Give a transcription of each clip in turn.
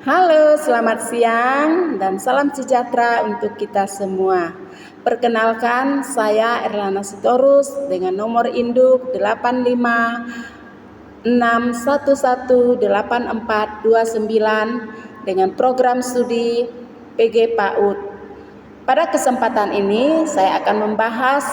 Halo, selamat siang dan salam sejahtera untuk kita semua. Perkenalkan, saya Erlana Sitorus dengan nomor induk 85611842 dengan program studi PG PAUD. Pada kesempatan ini, saya akan membahas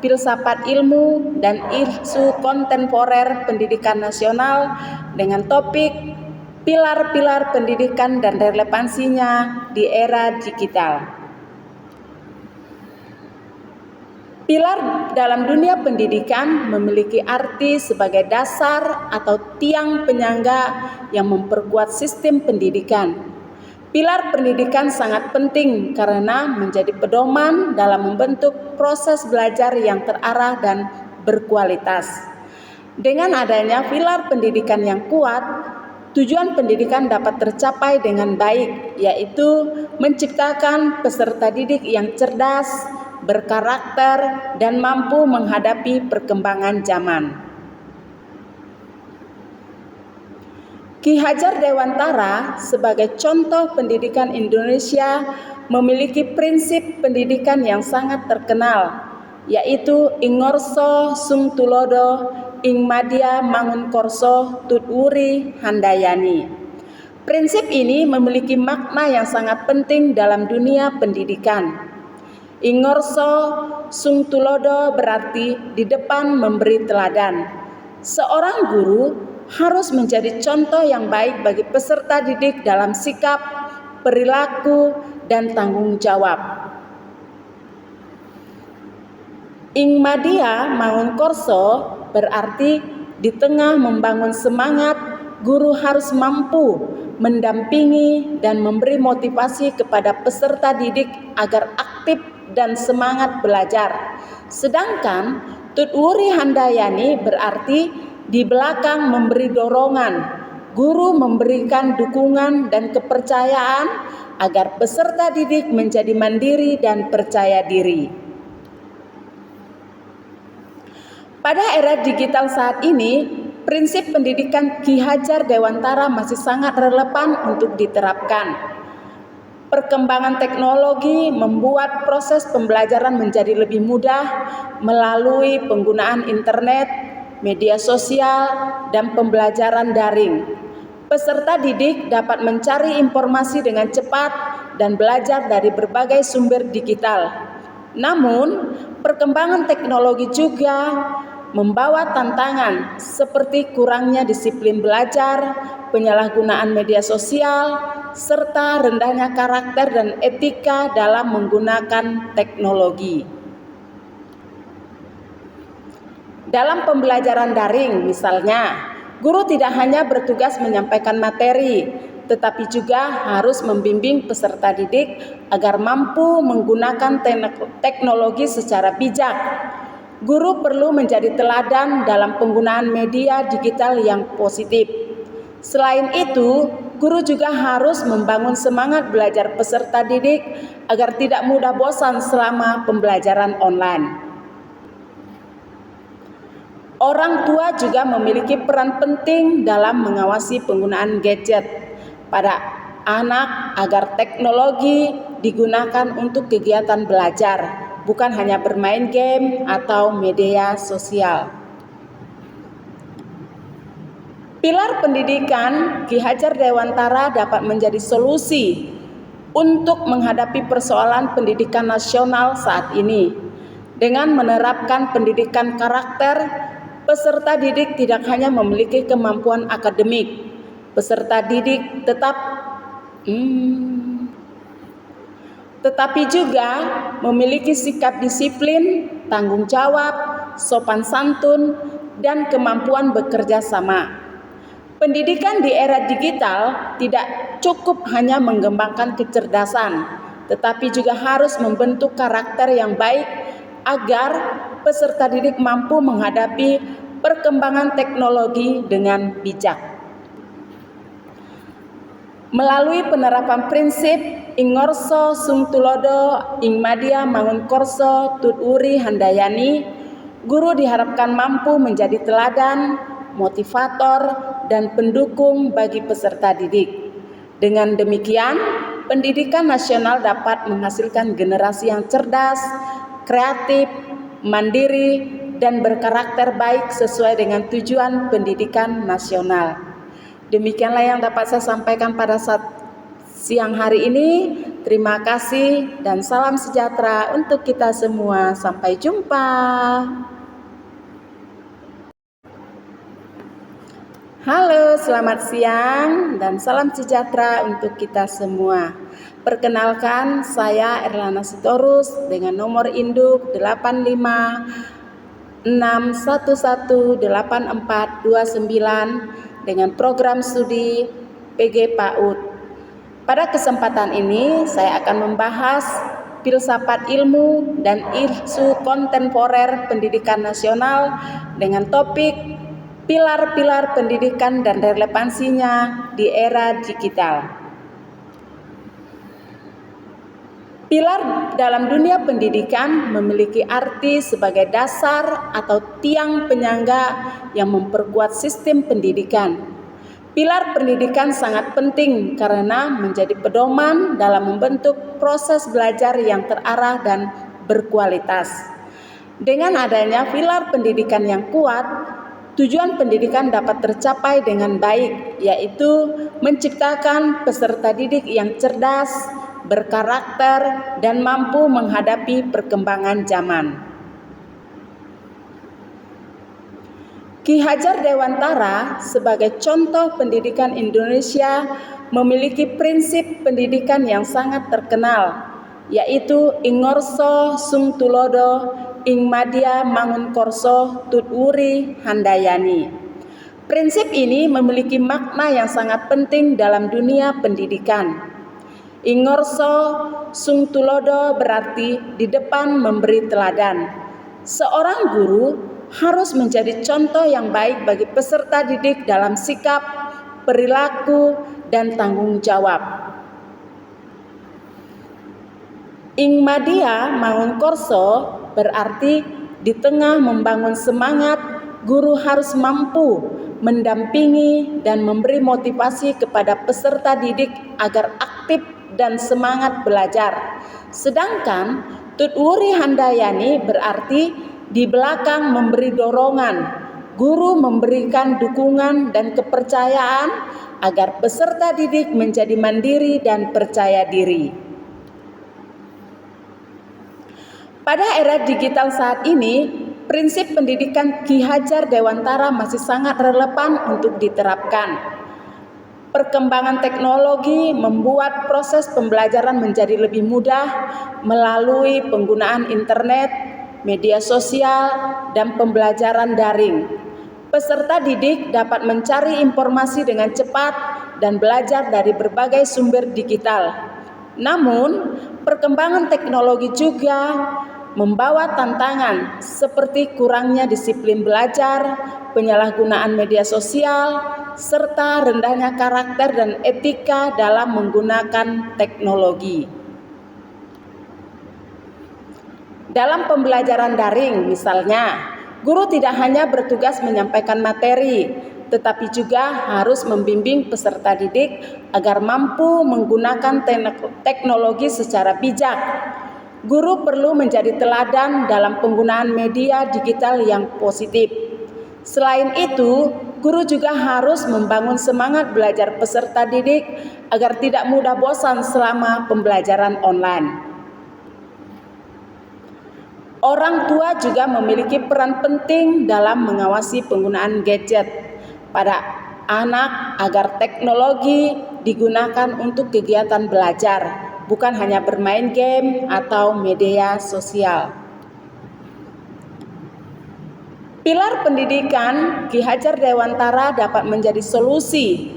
filsafat ilmu dan isu kontemporer pendidikan nasional dengan topik pilar-pilar pendidikan dan relevansinya di era digital. Pilar dalam dunia pendidikan memiliki arti sebagai dasar atau tiang penyangga yang memperkuat sistem pendidikan. Pilar pendidikan sangat penting karena menjadi pedoman dalam membentuk proses belajar yang terarah dan berkualitas. Dengan adanya pilar pendidikan yang kuat, tujuan pendidikan dapat tercapai dengan baik, yaitu menciptakan peserta didik yang cerdas, berkarakter, dan mampu menghadapi perkembangan zaman. Ki Hajar Dewantara sebagai contoh pendidikan Indonesia memiliki prinsip pendidikan yang sangat terkenal, yaitu Ingorso Sung Tulodo Ing Madya Mangunkorso Tutwuri Handayani. Prinsip ini memiliki makna yang sangat penting dalam dunia pendidikan. Ingorso Sung Tulodo berarti di depan memberi teladan. Seorang guru harus menjadi contoh yang baik bagi peserta didik dalam sikap, perilaku, dan tanggung jawab. Ing Madya Mangunkorso berarti di tengah membangun semangat, guru harus mampu mendampingi dan memberi motivasi kepada peserta didik agar aktif dan semangat belajar. Sedangkan Tutwuri Handayani berarti di belakang memberi dorongan, guru memberikan dukungan dan kepercayaan agar peserta didik menjadi mandiri dan percaya diri. Pada era digital saat ini, prinsip pendidikan Ki Hajar Dewantara masih sangat relevan untuk diterapkan. Perkembangan teknologi membuat proses pembelajaran menjadi lebih mudah melalui penggunaan internet, media sosial, dan pembelajaran daring. Peserta didik dapat mencari informasi dengan cepat dan belajar dari berbagai sumber digital. Namun, perkembangan teknologi juga membawa tantangan seperti kurangnya disiplin belajar, penyalahgunaan media sosial, serta rendahnya karakter dan etika dalam menggunakan teknologi. Dalam pembelajaran daring misalnya, guru tidak hanya bertugas menyampaikan materi, tetapi juga harus membimbing peserta didik agar mampu menggunakan teknologi secara bijak. Guru perlu menjadi teladan dalam penggunaan media digital yang positif. Selain itu, guru juga harus membangun semangat belajar peserta didik agar tidak mudah bosan selama pembelajaran online. Orang tua juga memiliki peran penting dalam mengawasi penggunaan gadget pada anak agar teknologi digunakan untuk kegiatan belajar, bukan hanya bermain game atau media sosial. Pilar pendidikan Ki Hajar Dewantara dapat menjadi solusi untuk menghadapi persoalan pendidikan nasional saat ini. Dengan menerapkan pendidikan karakter, peserta didik tidak hanya memiliki kemampuan akademik, peserta didik tetapi juga memiliki sikap disiplin, tanggung jawab, sopan santun, dan kemampuan bekerja sama. Pendidikan di era digital tidak cukup hanya mengembangkan kecerdasan, tetapi juga harus membentuk karakter yang baik agar peserta didik mampu menghadapi perkembangan teknologi dengan bijak. Melalui penerapan prinsip Ingorso Sung Tulodo Ing Madya Mangunkorso Tutwuri Handayani, guru diharapkan mampu menjadi teladan, motivator, dan pendukung bagi peserta didik. Dengan demikian, pendidikan nasional dapat menghasilkan generasi yang cerdas, kreatif, mandiri, dan berkarakter baik sesuai dengan tujuan pendidikan nasional. Demikianlah yang dapat saya sampaikan pada saat siang hari ini. Terima kasih dan salam sejahtera untuk kita semua. Sampai jumpa. Halo, selamat siang dan salam sejahtera untuk kita semua. Perkenalkan, saya Erlana Sitorus dengan nomor induk 85611842 dengan program studi PG PAUD. Pada kesempatan ini, saya akan membahas filsafat ilmu dan isu kontemporer pendidikan nasional dengan topik pilar-pilar pendidikan dan relevansinya di era digital. Pilar dalam dunia pendidikan memiliki arti sebagai dasar atau tiang penyangga yang memperkuat sistem pendidikan. Pilar pendidikan sangat penting karena menjadi pedoman dalam membentuk proses belajar yang terarah dan berkualitas. Dengan adanya pilar pendidikan yang kuat, tujuan pendidikan dapat tercapai dengan baik, yaitu menciptakan peserta didik yang cerdas, berkarakter, dan mampu menghadapi perkembangan zaman. Ki Hajar Dewantara sebagai contoh pendidikan Indonesia memiliki prinsip pendidikan yang sangat terkenal, yaitu Ingorso Sung Tulodo Ing Madya Mangunkorso Tutwuri Handayani. Prinsip ini memiliki makna yang sangat penting dalam dunia pendidikan. Ingorso Sung Tulodo berarti di depan memberi teladan. Seorang guru harus menjadi contoh yang baik bagi peserta didik dalam sikap, perilaku, dan tanggung jawab. Ing Madya Mangunkorso berarti di tengah membangun semangat, guru harus mampu mendampingi dan memberi motivasi kepada peserta didik agar aktif dan semangat belajar. Sedangkan Tutwuri Handayani berarti di belakang memberi dorongan, guru memberikan dukungan dan kepercayaan agar peserta didik menjadi mandiri dan percaya diri. Pada era digital saat ini, prinsip pendidikan Ki Hajar Dewantara masih sangat relevan untuk diterapkan. Perkembangan teknologi membuat proses pembelajaran menjadi lebih mudah melalui penggunaan internet, media sosial, dan pembelajaran daring. Peserta didik dapat mencari informasi dengan cepat dan belajar dari berbagai sumber digital. Namun, perkembangan teknologi juga membawa tantangan seperti kurangnya disiplin belajar, penyalahgunaan media sosial, serta rendahnya karakter dan etika dalam menggunakan teknologi. Dalam pembelajaran daring misalnya, guru tidak hanya bertugas menyampaikan materi, tetapi juga harus membimbing peserta didik agar mampu menggunakan teknologi secara bijak. Guru perlu menjadi teladan dalam penggunaan media digital yang positif. Selain itu, guru juga harus membangun semangat belajar peserta didik agar tidak mudah bosan selama pembelajaran online. Orang tua juga memiliki peran penting dalam mengawasi penggunaan gadget pada anak agar teknologi digunakan untuk kegiatan belajar, bukan hanya bermain game atau media sosial. Pilar pendidikan Ki Hajar Dewantara dapat menjadi solusi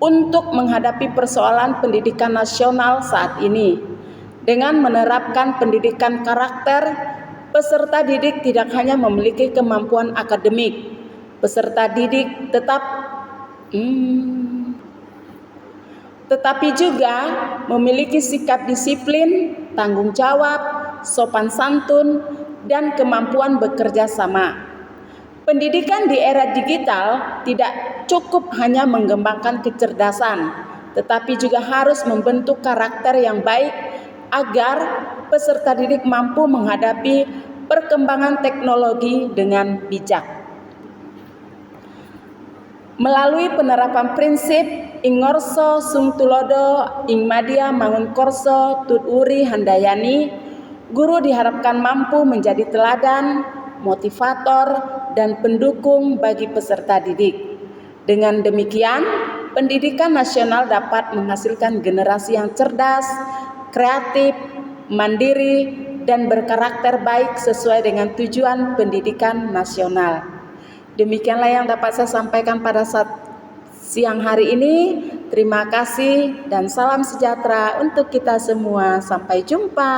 untuk menghadapi persoalan pendidikan nasional saat ini. Dengan menerapkan pendidikan karakter, peserta didik tidak hanya memiliki kemampuan akademik, peserta didik tetapi juga memiliki sikap disiplin, tanggung jawab, sopan santun, dan kemampuan bekerja sama. Pendidikan di era digital tidak cukup hanya mengembangkan kecerdasan, tetapi juga harus membentuk karakter yang baik agar peserta didik mampu menghadapi perkembangan teknologi dengan bijak. Melalui penerapan prinsip ing ngorso sung tulodo ing madia mangun korso tut uri handayani, guru diharapkan mampu menjadi teladan, motivator, dan pendukung bagi peserta didik. Dengan demikian, pendidikan nasional dapat menghasilkan generasi yang cerdas, kreatif, mandiri, dan berkarakter baik sesuai dengan tujuan pendidikan nasional. Demikianlah yang dapat saya sampaikan pada saat siang hari ini. Terima kasih dan salam sejahtera untuk kita semua. Sampai jumpa.